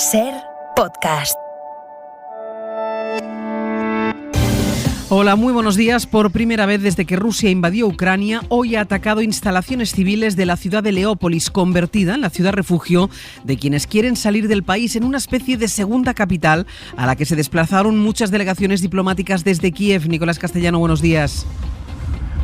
SER Podcast. Hola, muy buenos días. Por primera vez desde que Rusia invadió Ucrania, hoy ha atacado instalaciones civiles de la ciudad de Leópolis, convertida en la ciudad refugio de quienes quieren salir del país, en una especie de segunda capital a la que se desplazaron muchas delegaciones diplomáticas desde Kiev. Nicolás Castellano, buenos días.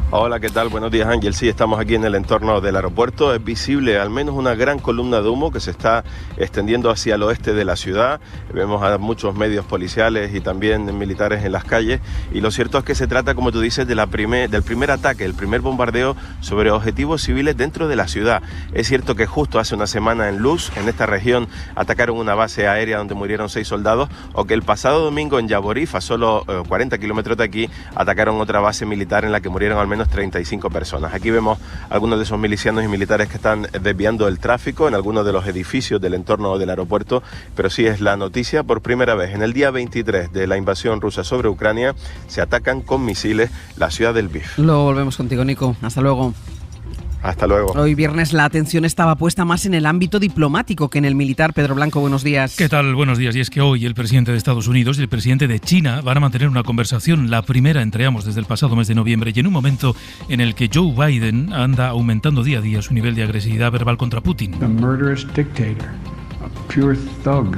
Hola, ¿qué tal? Buenos días, Ángel. Sí, estamos aquí en el entorno del aeropuerto. Es visible al menos una gran columna de humo que se está extendiendo hacia el oeste de la ciudad. Vemos a muchos medios policiales y también militares en las calles. Y lo cierto es que se trata, como tú dices, del primer ataque, el primer bombardeo sobre objetivos civiles dentro de la ciudad. Es cierto que justo hace una semana en Luz, en esta región, atacaron una base aérea donde murieron 6 soldados, o que el pasado domingo en Yaborif, a solo 40 kilómetros de aquí, atacaron otra base militar en la que murieron al menos 35 personas. Aquí vemos algunos de esos milicianos y militares que están desviando el tráfico en algunos de los edificios del entorno del aeropuerto, pero sí es la noticia: por primera vez en el día 23 de la invasión rusa sobre Ucrania se atacan con misiles la ciudad de Lviv. Luego volvemos contigo, Nico. Hasta luego. Hasta luego. Hoy viernes la atención estaba puesta más en el ámbito diplomático que en el militar. Pedro Blanco, buenos días. ¿Qué tal? Buenos días. Y es que hoy el presidente de Estados Unidos y el presidente de China van a mantener una conversación, la primera entre ambos desde el pasado mes de noviembre, y en un momento en el que Joe Biden anda aumentando día a día su nivel de agresividad verbal contra Putin.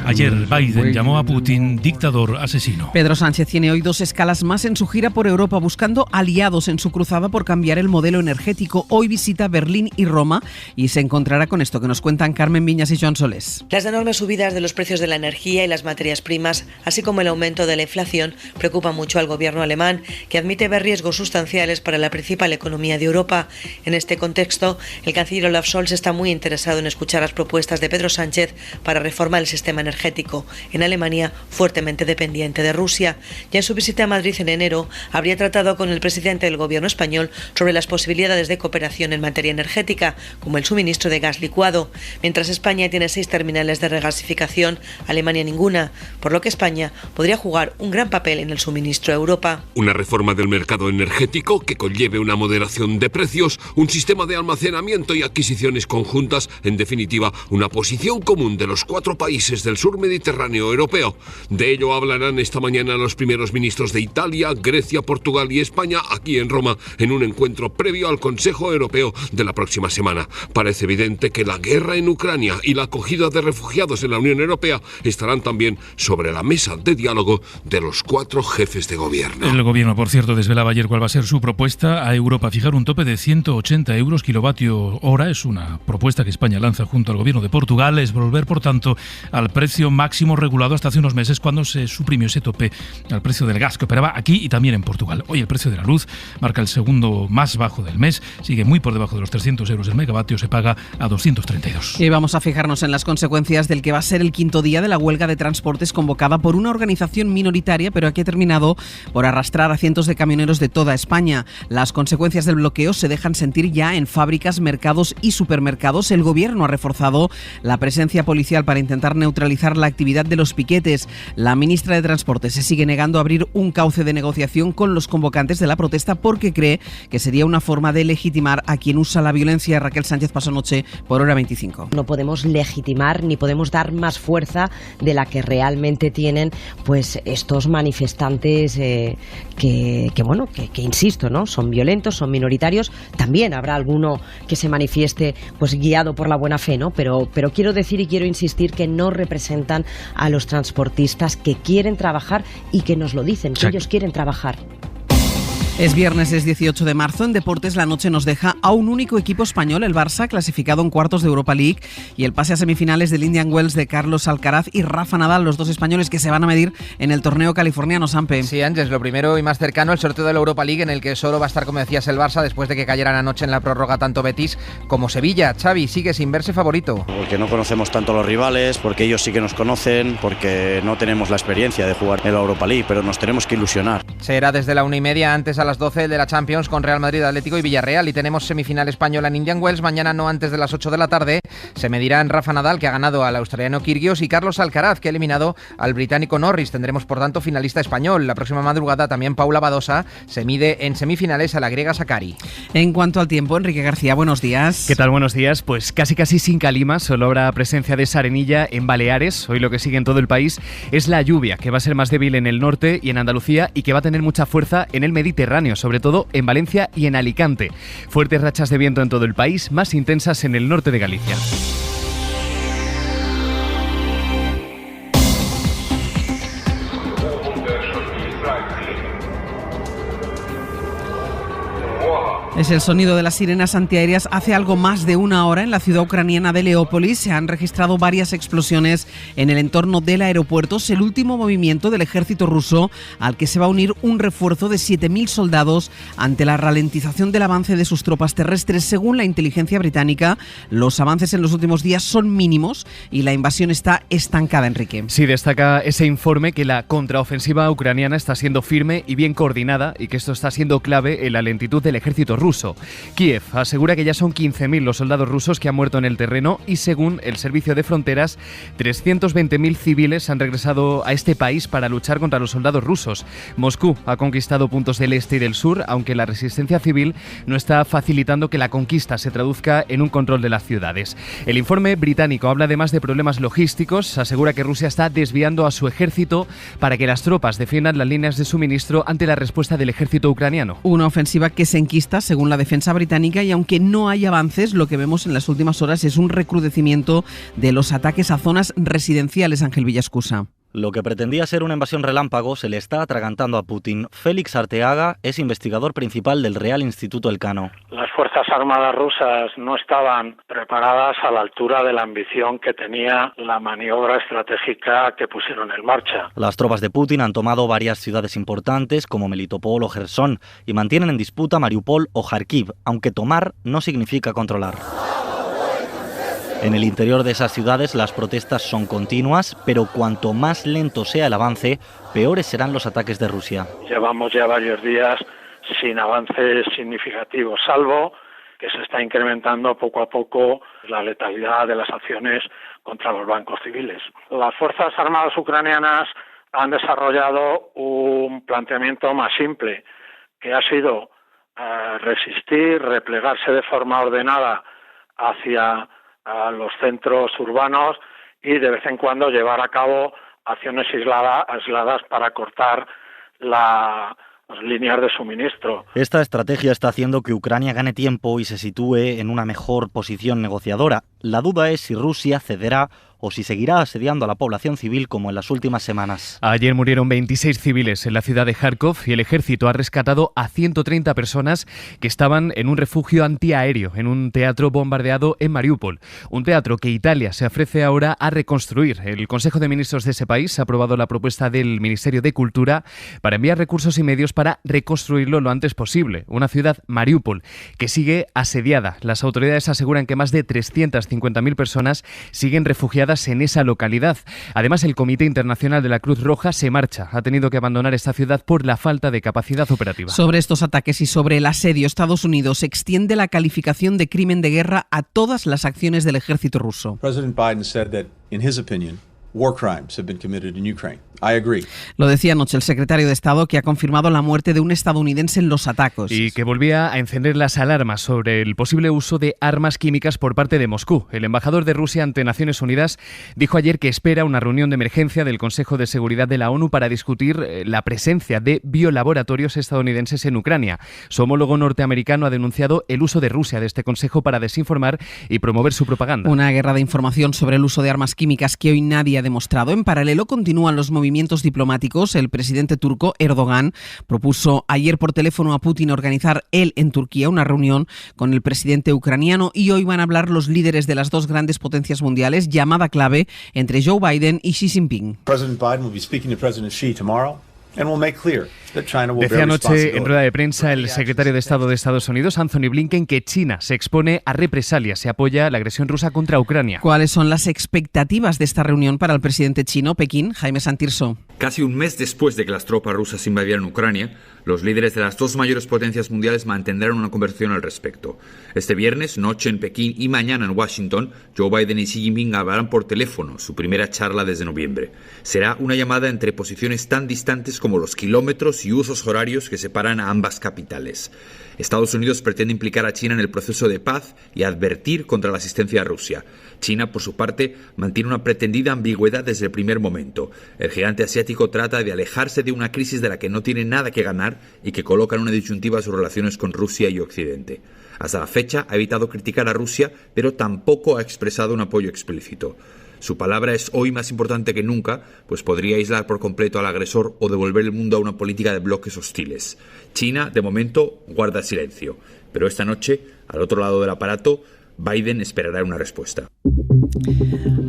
Ayer Biden llamó a Putin dictador asesino. Pedro Sánchez tiene hoy 2 escalas más en su gira por Europa, buscando aliados en su cruzada por cambiar el modelo energético. Hoy visita Berlín y Roma y se encontrará con esto que nos cuentan Carmen Viñas y Joan Solés. Las enormes subidas de los precios de la energía y las materias primas, así como el aumento de la inflación, preocupa mucho al gobierno alemán, que admite ver riesgos sustanciales para la principal economía de Europa. En este contexto, el canciller Olaf Scholz está muy interesado en escuchar las propuestas de Pedro Sánchez para reformar el sistema energético en Alemania, fuertemente dependiente de Rusia. Ya en su visita a Madrid en enero, habría tratado con el presidente del gobierno español sobre las posibilidades de cooperación en materia energética, como el suministro de gas licuado. Mientras España tiene 6 terminales de regasificación, Alemania ninguna, por lo que España podría jugar un gran papel en el suministro a Europa. Una reforma del mercado energético que conlleve una moderación de precios, un sistema de almacenamiento y adquisiciones conjuntas, en definitiva, una posición común de los 4 países del sur mediterráneo europeo. De ello hablarán esta mañana los primeros ministros de Italia, Grecia, Portugal y España aquí en Roma, en un encuentro previo al Consejo Europeo de la próxima semana. Parece evidente que la guerra en Ucrania y la acogida de refugiados en la Unión Europea estarán también sobre la mesa de diálogo de los 4 jefes de gobierno. El gobierno, por cierto, desvelaba ayer cuál va a ser su propuesta a Europa: fijar un tope de 180 euros kilovatio hora. Es una propuesta que España lanza junto al gobierno de Portugal. Es volver, por tanto, al precio máximo regulado hasta hace unos meses, cuando se suprimió ese tope al precio del gas que operaba aquí y también en Portugal. Hoy el precio de la luz marca el segundo más bajo del mes, sigue muy por debajo de los 300 euros el megavatio, se paga a 232. Y vamos a fijarnos en las consecuencias del que va a ser el 5.º día de la huelga de transportes convocada por una organización minoritaria, pero que ha terminado por arrastrar a cientos de camioneros de toda España. Las consecuencias del bloqueo se dejan sentir ya en fábricas, mercados y supermercados. El gobierno ha reforzado la presencia policial para intentar neutralizar la actividad de los piquetes. La ministra de Transporte se sigue negando a abrir un cauce de negociación con los convocantes de la protesta porque cree que sería una forma de legitimar a quien usa la violencia. Raquel Sánchez Pasonoche, por Hora 25. No podemos legitimar ni podemos dar más fuerza de la que realmente tienen pues estos manifestantes que insisto, ¿no? Son violentos, son minoritarios. También habrá alguno que se manifieste pues guiado por la buena fe, ¿no? Pero quiero decir y quiero insistir que no representan a los transportistas que quieren trabajar y que nos lo dicen, que ellos quieren trabajar. Es viernes, es 18 de marzo. En deportes, la noche nos deja a un único equipo español, el Barça, clasificado en cuartos de Europa League, y el pase a semifinales del Indian Wells de Carlos Alcaraz y Rafa Nadal, los 2 españoles que se van a medir en el torneo californiano. Sampe. Sí, Ángeles, lo primero y más cercano, el sorteo de la Europa League, en el que solo va a estar, como decías, el Barça, después de que cayeran anoche en la prórroga tanto Betis como Sevilla. Xavi sigue sin verse favorito. Porque no conocemos tanto a los rivales, porque ellos sí que nos conocen, porque no tenemos la experiencia de jugar en la Europa League, pero nos tenemos que ilusionar. Será desde la 1:30, antes a las 12 el de la Champions con Real Madrid, Atlético y Villarreal. Y tenemos semifinal española en Indian Wells. Mañana, no antes de las 8 de la tarde, se medirán Rafa Nadal, que ha ganado al australiano Kyrgios, y Carlos Alcaraz, que ha eliminado al británico Norris. Tendremos, por tanto, finalista español. La próxima madrugada también Paula Badosa se mide en semifinales a la griega Sakkari. En cuanto al tiempo, Enrique García, buenos días. ¿Qué tal? Buenos días. Pues casi sin calima, solo habrá presencia de arenilla en Baleares. Hoy lo que sigue en todo el país es la lluvia, que va a ser más débil en el norte y en Andalucía, y que va a tener mucha fuerza en el Mediterráneo, sobre todo en Valencia y en Alicante. Fuertes rachas de viento en todo el país, más intensas en el norte de Galicia. Es el sonido de las sirenas antiaéreas. Hace algo más de una hora en la ciudad ucraniana de Leópolis se han registrado varias explosiones en el entorno del aeropuerto. Es el último movimiento del ejército ruso, al que se va a unir un refuerzo de 7.000 soldados ante la ralentización del avance de sus tropas terrestres. Según la inteligencia británica, los avances en los últimos días son mínimos y la invasión está estancada, Enrique. Sí, destaca ese informe que la contraofensiva ucraniana está siendo firme y bien coordinada, y que esto está siendo clave en la lentitud del ejército ruso. Kiev asegura que ya son 15.000 los soldados rusos que han muerto en el terreno, y según el Servicio de Fronteras, 320.000 civiles han regresado a este país para luchar contra los soldados rusos. Moscú ha conquistado puntos del este y del sur, aunque la resistencia civil no está facilitando que la conquista se traduzca en un control de las ciudades. El informe británico habla además de problemas logísticos. Asegura que Rusia está desviando a su ejército para que las tropas defiendan las líneas de suministro ante la respuesta del ejército ucraniano. Una ofensiva que se enquista, según la defensa británica, y aunque no hay avances, lo que vemos en las últimas horas es un recrudecimiento de los ataques a zonas residenciales. Ángel Villascusa. Lo que pretendía ser una invasión relámpago se le está atragantando a Putin. Félix Arteaga es investigador principal del Real Instituto Elcano. Las Fuerzas Armadas rusas no estaban preparadas a la altura de la ambición que tenía la maniobra estratégica que pusieron en marcha. Las tropas de Putin han tomado varias ciudades importantes como Melitopol o Jersón y mantienen en disputa Mariupol o Kharkiv, aunque tomar no significa controlar. En el interior de esas ciudades las protestas son continuas, pero cuanto más lento sea el avance, peores serán los ataques de Rusia. Llevamos ya varios días sin avances significativos, salvo que se está incrementando poco a poco la letalidad de las acciones contra los bancos civiles. Las Fuerzas Armadas ucranianas han desarrollado un planteamiento más simple, que ha sido resistir, replegarse de forma ordenada hacia a los centros urbanos y de vez en cuando llevar a cabo acciones aisladas para cortar las líneas de suministro. Esta estrategia está haciendo que Ucrania gane tiempo y se sitúe en una mejor posición negociadora. La duda es si Rusia cederá o si seguirá asediando a la población civil como en las últimas semanas. Ayer murieron 26 civiles en la ciudad de Kharkov y el ejército ha rescatado a 130 personas que estaban en un refugio antiaéreo en un teatro bombardeado en Mariupol. Un teatro que Italia se ofrece ahora a reconstruir. El Consejo de Ministros de ese país ha aprobado la propuesta del Ministerio de Cultura para enviar recursos y medios para reconstruirlo lo antes posible. Una ciudad, Mariupol, que sigue asediada. Las autoridades aseguran que más de 350.000 personas siguen refugiadas en esa localidad. Además, el Comité Internacional de la Cruz Roja se marcha. Ha tenido que abandonar esta ciudad por la falta de capacidad operativa. Sobre estos ataques y sobre el asedio, Estados Unidos extiende la calificación de crimen de guerra a todas las acciones del ejército ruso. President Biden said that, in his opinion, war crimes have been committed in Ukraine. I agree. Lo decía anoche el secretario de Estado, que ha confirmado la muerte de un estadounidense en los ataques. Y que volvía a encender las alarmas sobre el posible uso de armas químicas por parte de Moscú. El embajador de Rusia ante Naciones Unidas dijo ayer que espera una reunión de emergencia del Consejo de Seguridad de la ONU para discutir la presencia de biolaboratorios estadounidenses en Ucrania. Su homólogo norteamericano ha denunciado el uso de Rusia de este Consejo para desinformar y promover su propaganda. Una guerra de información sobre el uso de armas químicas que hoy nadie ha demostrado. En paralelo continúan los movimientos diplomáticos. El presidente turco Erdogan propuso ayer por teléfono a Putin organizar él en Turquía una reunión con el presidente ucraniano, y hoy van a hablar los líderes de las dos grandes potencias mundiales, llamada clave entre Joe Biden y Xi Jinping. President Biden will be speaking to President Xi tomorrow. Decía anoche en rueda de prensa el secretario de Estado de Estados Unidos, Anthony Blinken, que China se expone a represalias y apoya la agresión rusa contra Ucrania. ¿Cuáles son las expectativas de esta reunión para el presidente chino, Pekín, Jaime Santirso? Casi un mes después de que las tropas rusas invadieran Ucrania, los líderes de las dos mayores potencias mundiales mantendrán una conversación al respecto. Este viernes, noche en Pekín y mañana en Washington, Joe Biden y Xi Jinping hablarán por teléfono, su primera charla desde noviembre. Será una llamada entre posiciones tan distantes como los kilómetros y usos horarios que separan a ambas capitales. Estados Unidos pretende implicar a China en el proceso de paz y advertir contra la asistencia a Rusia. China, por su parte, mantiene una pretendida ambigüedad desde el primer momento. El gigante asiático trata de alejarse de una crisis de la que no tiene nada que ganar y que coloca en una disyuntiva sus relaciones con Rusia y Occidente. Hasta la fecha ha evitado criticar a Rusia, pero tampoco ha expresado un apoyo explícito. Su palabra es hoy más importante que nunca, pues podría aislar por completo al agresor o devolver el mundo a una política de bloques hostiles. China, de momento, guarda silencio. Pero esta noche, al otro lado del aparato, Biden esperará una respuesta.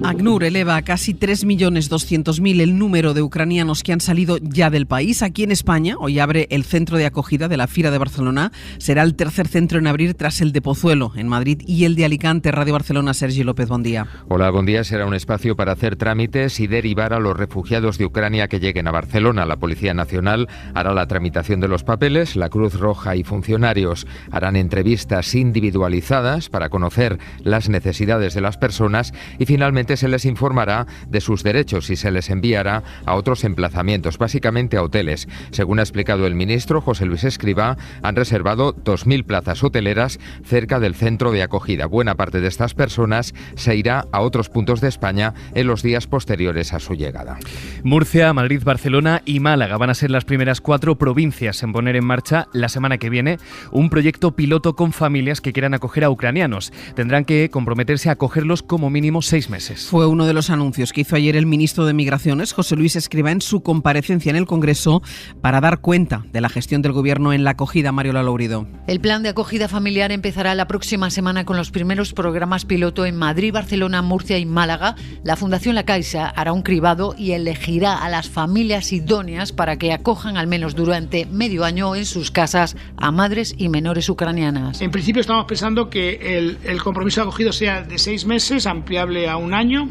ACNUR eleva a casi 3.200.000 el número de ucranianos que han salido ya del país. Aquí en España, hoy abre el centro de acogida de la Fira de Barcelona. Será el tercer centro en abrir tras el de Pozuelo, en Madrid, y el de Alicante. Radio Barcelona, Sergi López, buen día. Hola, buen día. Será un espacio para hacer trámites y derivar a los refugiados de Ucrania que lleguen a Barcelona. La Policía Nacional hará la tramitación de los papeles, la Cruz Roja y funcionarios harán entrevistas individualizadas para conocer las necesidades de las personas y finalmente se les informará de sus derechos y se les enviará a otros emplazamientos, básicamente a hoteles. Según ha explicado el ministro José Luis Escrivá, han reservado 2.000 plazas hoteleras cerca del centro de acogida. Buena parte de estas personas se irá a otros puntos de España en los días posteriores a su llegada. Murcia, Madrid, Barcelona y Málaga van a ser las primeras 4 provincias en poner en marcha la semana que viene un proyecto piloto con familias que quieran acoger a ucranianos. Tendrán que comprometerse a acogerlos como mínimo 6 meses. Fue uno de los anuncios que hizo ayer el ministro de Migraciones, José Luis Escrivá, en su comparecencia en el Congreso para dar cuenta de la gestión del Gobierno en la acogida. Mariola Lourido. El plan de acogida familiar empezará la próxima semana con los primeros programas piloto en Madrid, Barcelona, Murcia y Málaga. La Fundación La Caixa hará un cribado y elegirá a las familias idóneas para que acojan al menos durante medio año en sus casas a madres y menores ucranianas. En principio estamos pensando que el compromiso de acogido sea de 6 meses, ampliable a 1 año,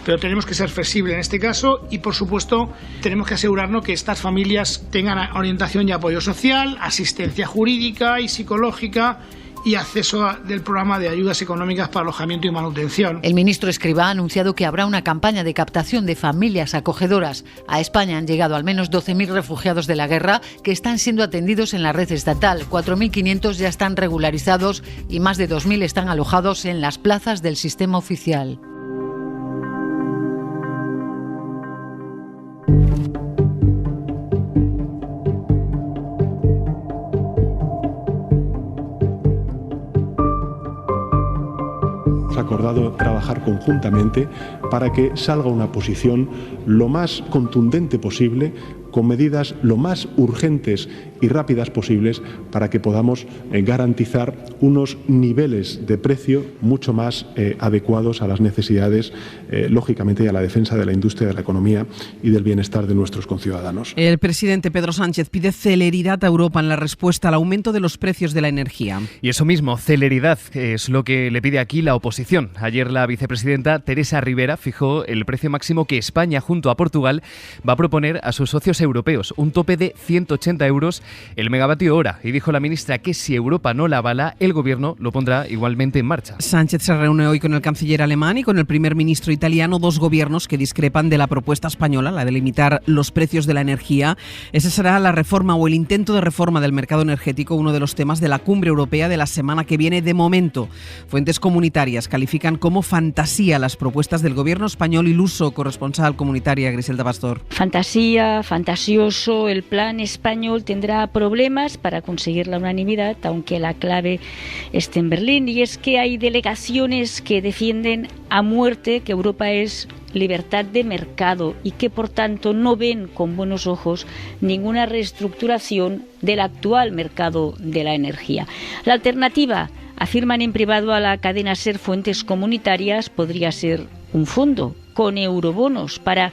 pero tenemos que ser flexibles en este caso y, por supuesto, tenemos que asegurarnos que estas familias tengan orientación y apoyo social, asistencia jurídica y psicológica y acceso del programa de ayudas económicas para alojamiento y manutención. El ministro Escrivá ha anunciado que habrá una campaña de captación de familias acogedoras. A España han llegado al menos 12.000 refugiados de la guerra que están siendo atendidos en la red estatal. 4.500 ya están regularizados y más de 2.000 están alojados en las plazas del sistema oficial. Acordado trabajar conjuntamente para que salga una posición lo más contundente posible, con medidas lo más urgentes y rápidas posibles para que podamos garantizar unos niveles de precio mucho más adecuados a las necesidades, lógicamente, y a la defensa de la industria, de la economía y del bienestar de nuestros conciudadanos. El presidente Pedro Sánchez pide celeridad a Europa en la respuesta al aumento de los precios de la energía. Y eso mismo, celeridad, es lo que le pide aquí la oposición. Ayer la vicepresidenta Teresa Rivera fijó el precio máximo que España, junto a Portugal, va a proponer a sus socios europeos, un tope de 180 euros el megavatio hora, y dijo la ministra que si Europa no la avala, el gobierno lo pondrá igualmente en marcha. Sánchez se reúne hoy con el canciller alemán y con el primer ministro italiano, dos gobiernos que discrepan de la propuesta española, la de limitar los precios de la energía. Esa será la reforma o el intento de reforma del mercado energético, uno de los temas de la cumbre europea de la semana que viene. De momento, fuentes comunitarias califican como fantasía las propuestas del gobierno español. Iluso, corresponsal comunitaria, Griselda Pastor. Fantasía, fantasioso, el plan español tendrá problemas para conseguir la unanimidad, aunque la clave esté en Berlín, y es que hay delegaciones que defienden a muerte que Europa es libertad de mercado y que por tanto no ven con buenos ojos ninguna reestructuración del actual mercado de la energía. La alternativa, afirman en privado a la cadena SER fuentes comunitarias, podría ser un fondo con eurobonos para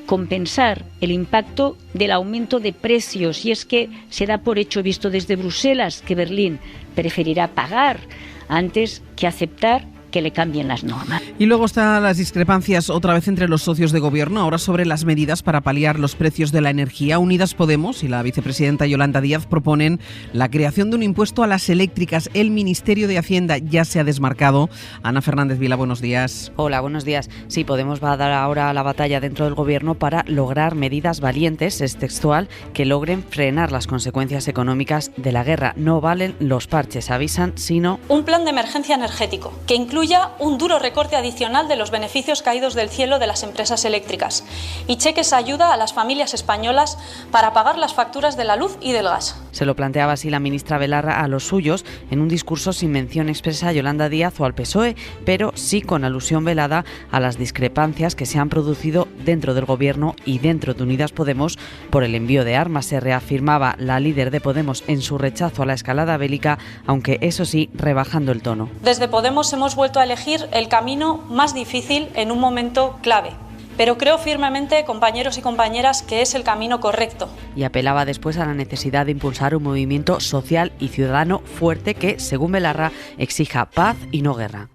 compensar el impacto del aumento de precios, y es que se da por hecho, visto desde Bruselas, que Berlín preferirá pagar antes que aceptar que le cambien las normas. Y luego están las discrepancias otra vez entre los socios de gobierno, ahora sobre las medidas para paliar los precios de la energía. Unidas Podemos y la vicepresidenta Yolanda Díaz proponen la creación de un impuesto a las eléctricas. El Ministerio de Hacienda ya se ha desmarcado. Ana Fernández Vila, buenos días. Hola, buenos días. Sí, Podemos va a dar ahora la batalla dentro del gobierno para lograr medidas valientes, es textual, que logren frenar las consecuencias económicas de la guerra. No valen los parches, avisan, sino un plan de emergencia energético que incluya un duro recorte adicional de los beneficios caídos del cielo de las empresas eléctricas y cheques ayuda a las familias españolas para pagar las facturas de la luz y del gas. Se lo planteaba así la ministra Belarra a los suyos en un discurso sin mención expresa a Yolanda Díaz o al PSOE, pero sí con alusión velada a las discrepancias que se han producido dentro del gobierno y dentro de Unidas Podemos por el envío de armas. Se reafirmaba la líder de Podemos en su rechazo a la escalada bélica, aunque eso sí, rebajando el tono. Desde Podemos hemos vuelto a elegir el camino más difícil en un momento clave. Pero creo firmemente, compañeros y compañeras, que es el camino correcto. Y apelaba después a la necesidad de impulsar un movimiento social y ciudadano fuerte que, según Belarra, exija paz y no guerra.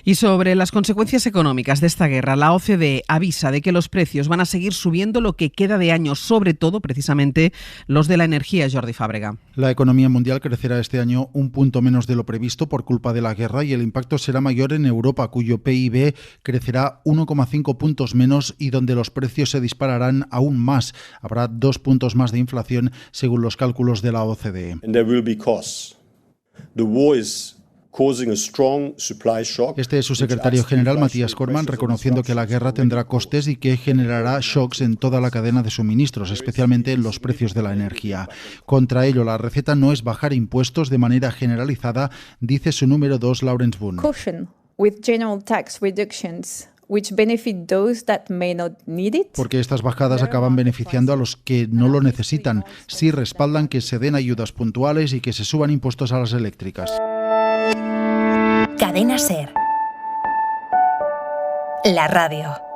Y sobre las consecuencias económicas de esta guerra, la OCDE avisa de que los precios van a seguir subiendo lo que queda de año, sobre todo, precisamente, los de la energía. Jordi Fábrega. La economía mundial crecerá este año un punto menos de lo previsto por culpa de la guerra y el impacto será mayor en Europa, cuyo PIB crecerá 1,5 puntos menos y donde los precios se dispararán aún más. Habrá 2 puntos más de inflación, según los cálculos de la OCDE. Este es su secretario general, Matías Cormann, reconociendo que la guerra tendrá costes y que generará shocks en toda la cadena de suministros, especialmente en los precios de la energía. Contra ello, la receta no es bajar impuestos de manera generalizada, dice su número 2, Laurence Boone. Caution with general tax reductions, which benefit those that may not need it. Porque estas bajadas acaban beneficiando a los que no lo necesitan. Sí respaldan que se den ayudas puntuales y que se suban impuestos a las eléctricas. Cadena SER. La radio.